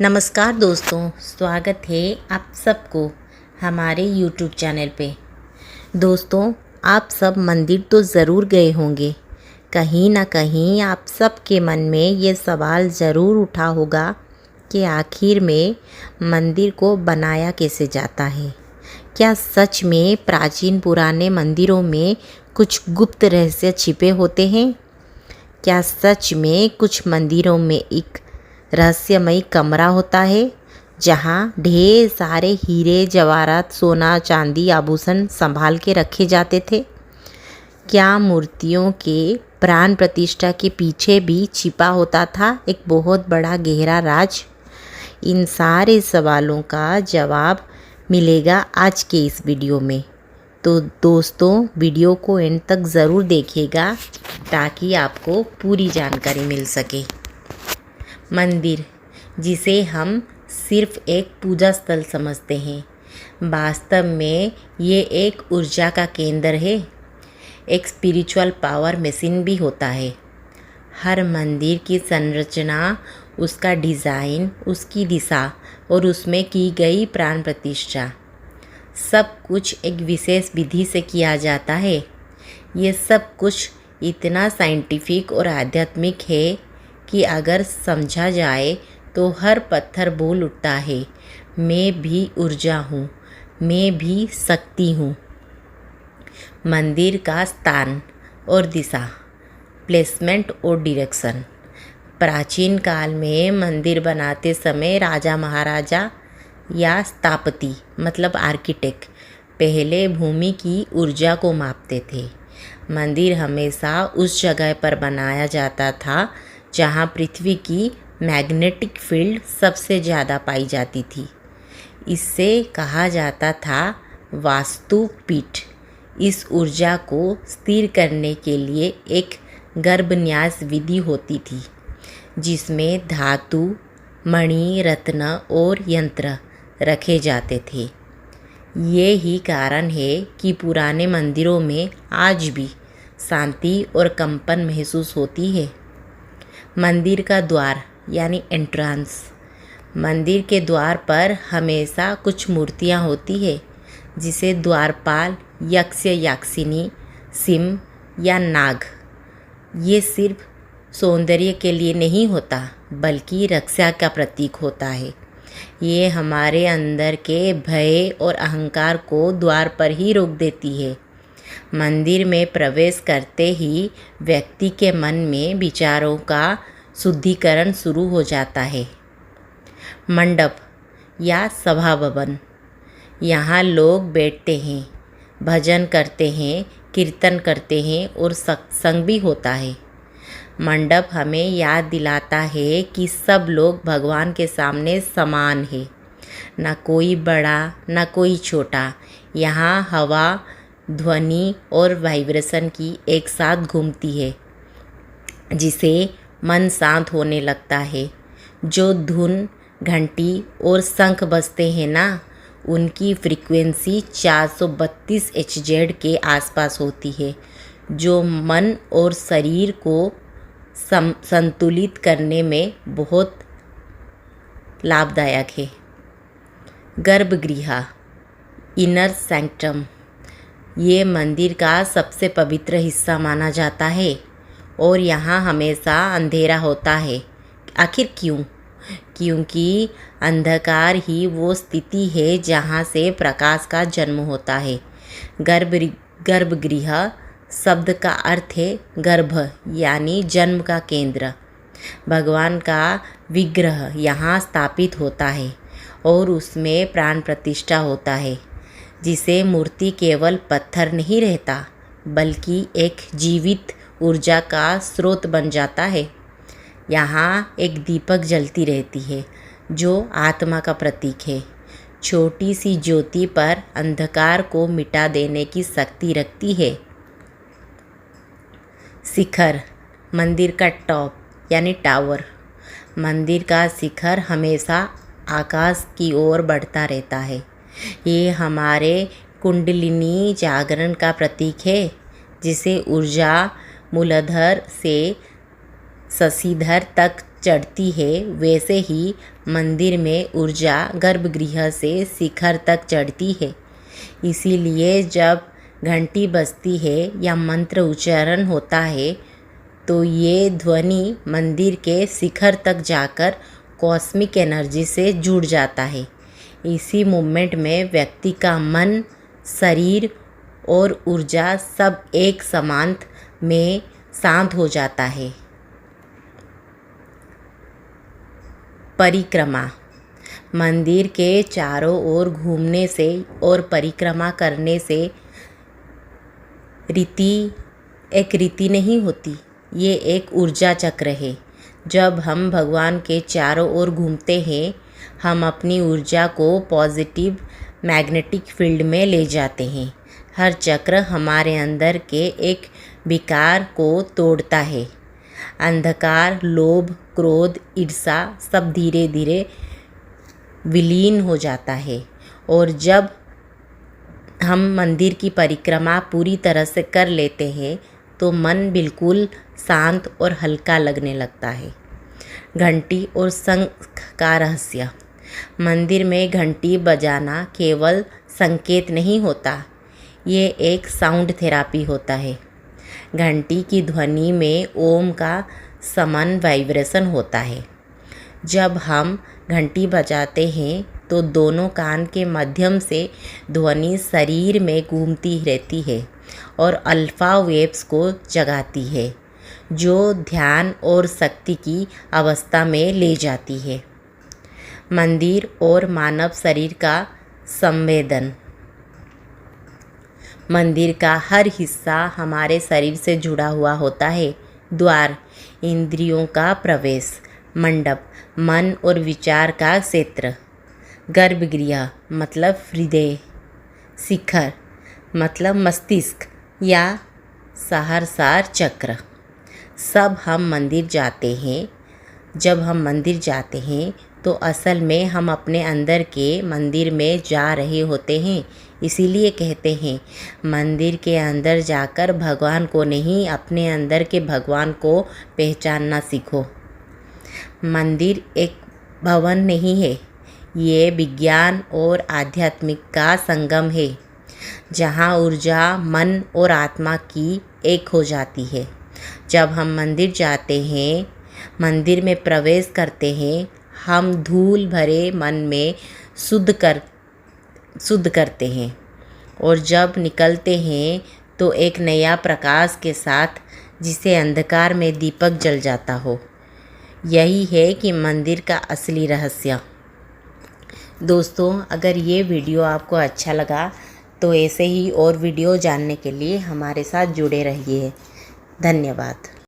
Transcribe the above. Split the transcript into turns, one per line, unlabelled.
नमस्कार दोस्तों, स्वागत है आप सबको हमारे YouTube चैनल पे। दोस्तों, आप सब मंदिर तो ज़रूर गए होंगे। कहीं ना कहीं आप सबके मन में ये सवाल ज़रूर उठा होगा कि आखिर में मंदिर को बनाया कैसे जाता है। क्या सच में प्राचीन पुराने मंदिरों में कुछ गुप्त रहस्य छिपे होते हैं? क्या सच में कुछ मंदिरों में एक रहस्यमयी कमरा होता है जहाँ ढेर सारे हीरे जवाहरात सोना चांदी आभूषण संभाल के रखे जाते थे? क्या मूर्तियों के प्राण प्रतिष्ठा के पीछे भी छिपा होता था एक बहुत बड़ा गहरा राज? इन सारे सवालों का जवाब मिलेगा आज के इस वीडियो में। तो दोस्तों, वीडियो को एंड तक ज़रूर देखिएगा ताकि आपको पूरी जानकारी मिल सके। मंदिर, जिसे हम सिर्फ एक पूजा स्थल समझते हैं, वास्तव में ये एक ऊर्जा का केंद्र है, एक स्पिरिचुअल पावर मशीन भी होता है। हर मंदिर की संरचना, उसका डिज़ाइन, उसकी दिशा और उसमें की गई प्राण प्रतिष्ठा, सब कुछ एक विशेष विधि से किया जाता है। ये सब कुछ इतना साइंटिफिक और आध्यात्मिक है कि अगर समझा जाए तो हर पत्थर बोल उठता है, मैं भी ऊर्जा हूँ, मैं भी शक्ति हूँ। मंदिर का स्थान और दिशा, प्लेसमेंट और डायरेक्शन। प्राचीन काल में मंदिर बनाते समय राजा महाराजा या स्थापति मतलब आर्किटेक्ट पहले भूमि की ऊर्जा को मापते थे। मंदिर हमेशा उस जगह पर बनाया जाता था जहाँ पृथ्वी की मैग्नेटिक फील्ड सबसे ज़्यादा पाई जाती थी। इससे कहा जाता था वास्तुपीठ। इस ऊर्जा को स्थिर करने के लिए एक गर्भन्यास विधि होती थी जिसमें धातु, मणि, रत्न और यंत्र रखे जाते थे। ये ही कारण है कि पुराने मंदिरों में आज भी शांति और कंपन महसूस होती है। मंदिर का द्वार यानी एंट्रेंस। मंदिर के द्वार पर हमेशा कुछ मूर्तियाँ होती है जिसे द्वारपाल, यक्ष, यक्षिनी, सिंह या नाग। ये सिर्फ सौंदर्य के लिए नहीं होता बल्कि रक्षा का प्रतीक होता है। ये हमारे अंदर के भय और अहंकार को द्वार पर ही रोक देती है। मंदिर में प्रवेश करते ही व्यक्ति के मन में विचारों का शुद्धिकरण शुरू हो जाता है। मंडप या सभा भवन, यहाँ लोग बैठते हैं, भजन करते हैं, कीर्तन करते हैं और सत्संग भी होता है। मंडप हमें याद दिलाता है कि सब लोग भगवान के सामने समान है, ना कोई बड़ा ना कोई छोटा। यहाँ हवा, ध्वनि और वाइब्रेशन की एक साथ घूमती है जिसे मन शांत होने लगता है। जो धुन, घंटी और शंख बजते हैं ना, उनकी फ्रीक्वेंसी 432 Hz के आसपास होती है, जो मन और शरीर को संतुलित करने में बहुत लाभदायक है। गर्भगृह, इनर सैंक्टम, ये मंदिर का सबसे पवित्र हिस्सा माना जाता है और यहाँ हमेशा अंधेरा होता है। आखिर क्यों? क्योंकि अंधकार ही वो स्थिति है जहाँ से प्रकाश का जन्म होता है। गर्भगृह शब्द का अर्थ है गर्भ यानी जन्म का केंद्र। भगवान का विग्रह यहाँ स्थापित होता है और उसमें प्राण प्रतिष्ठा होता है, जिसे मूर्ति केवल पत्थर नहीं रहता बल्कि एक जीवित ऊर्जा का स्रोत बन जाता है। यहाँ एक दीपक जलती रहती है जो आत्मा का प्रतीक है। छोटी सी ज्योति पर अंधकार को मिटा देने की शक्ति रखती है। शिखर, मंदिर का टॉप यानी टावर। मंदिर का शिखर हमेशा आकाश की ओर बढ़ता रहता है। ये हमारे कुंडलिनी जागरण का प्रतीक है, जिसे ऊर्जा मूलाधार से शशिधर तक चढ़ती है, वैसे ही मंदिर में ऊर्जा गर्भगृह से शिखर तक चढ़ती है। इसीलिए जब घंटी बजती है या मंत्र उच्चारण होता है तो ये ध्वनि मंदिर के शिखर तक जाकर कॉस्मिक एनर्जी से जुड़ जाता है। इसी मूवमेंट में व्यक्ति का मन, शरीर और ऊर्जा सब एक समान में शांत हो जाता है। परिक्रमा। मंदिर के चारों ओर घूमने से और परिक्रमा करने से एक रीति नहीं होती, ये एक ऊर्जा चक्र है। जब हम भगवान के चारों ओर घूमते हैं, हम अपनी ऊर्जा को पॉजिटिव मैग्नेटिक फील्ड में ले जाते हैं। हर चक्र हमारे अंदर के एक विकार को तोड़ता है। अंधकार, लोभ, क्रोध, ईर्ष्या सब धीरे धीरे विलीन हो जाता है। और जब हम मंदिर की परिक्रमा पूरी तरह से कर लेते हैं तो मन बिल्कुल शांत और हल्का लगने लगता है। घंटी और शंख का रहस्य। मंदिर में घंटी बजाना केवल संकेत नहीं होता, ये एक साउंड थेरापी होता है। घंटी की ध्वनि में ओम का समान वाइब्रेशन होता है। जब हम घंटी बजाते हैं तो दोनों कान के माध्यम से ध्वनि शरीर में घूमती रहती है और अल्फा वेव्स को जगाती है, जो ध्यान और शक्ति की अवस्था में ले जाती है। मंदिर और मानव शरीर का संवेदन। मंदिर का हर हिस्सा हमारे शरीर से जुड़ा हुआ होता है। द्वार, इंद्रियों का प्रवेश। मंडप, मन और विचार का क्षेत्र। गर्भगृह मतलब हृदय। शिखर मतलब मस्तिष्क या सहस्रार चक्र। जब हम मंदिर जाते हैं तो असल में हम अपने अंदर के मंदिर में जा रहे होते हैं। इसीलिए कहते हैं, मंदिर के अंदर जाकर भगवान को नहीं, अपने अंदर के भगवान को पहचानना सीखो। मंदिर एक भवन नहीं है, ये विज्ञान और आध्यात्मिक का संगम है, जहाँ ऊर्जा मन और आत्मा की एक हो जाती है। जब हम मंदिर जाते हैं, मंदिर में प्रवेश करते हैं, हम धूल भरे मन में शुद्ध करते हैं और जब निकलते हैं तो एक नया प्रकाश के साथ, जिसे अंधकार में दीपक जल जाता हो। यही है कि मंदिर का असली रहस्य। दोस्तों, अगर ये वीडियो आपको अच्छा लगा तो ऐसे ही और वीडियो जानने के लिए हमारे साथ जुड़े रहिए। धन्यवाद।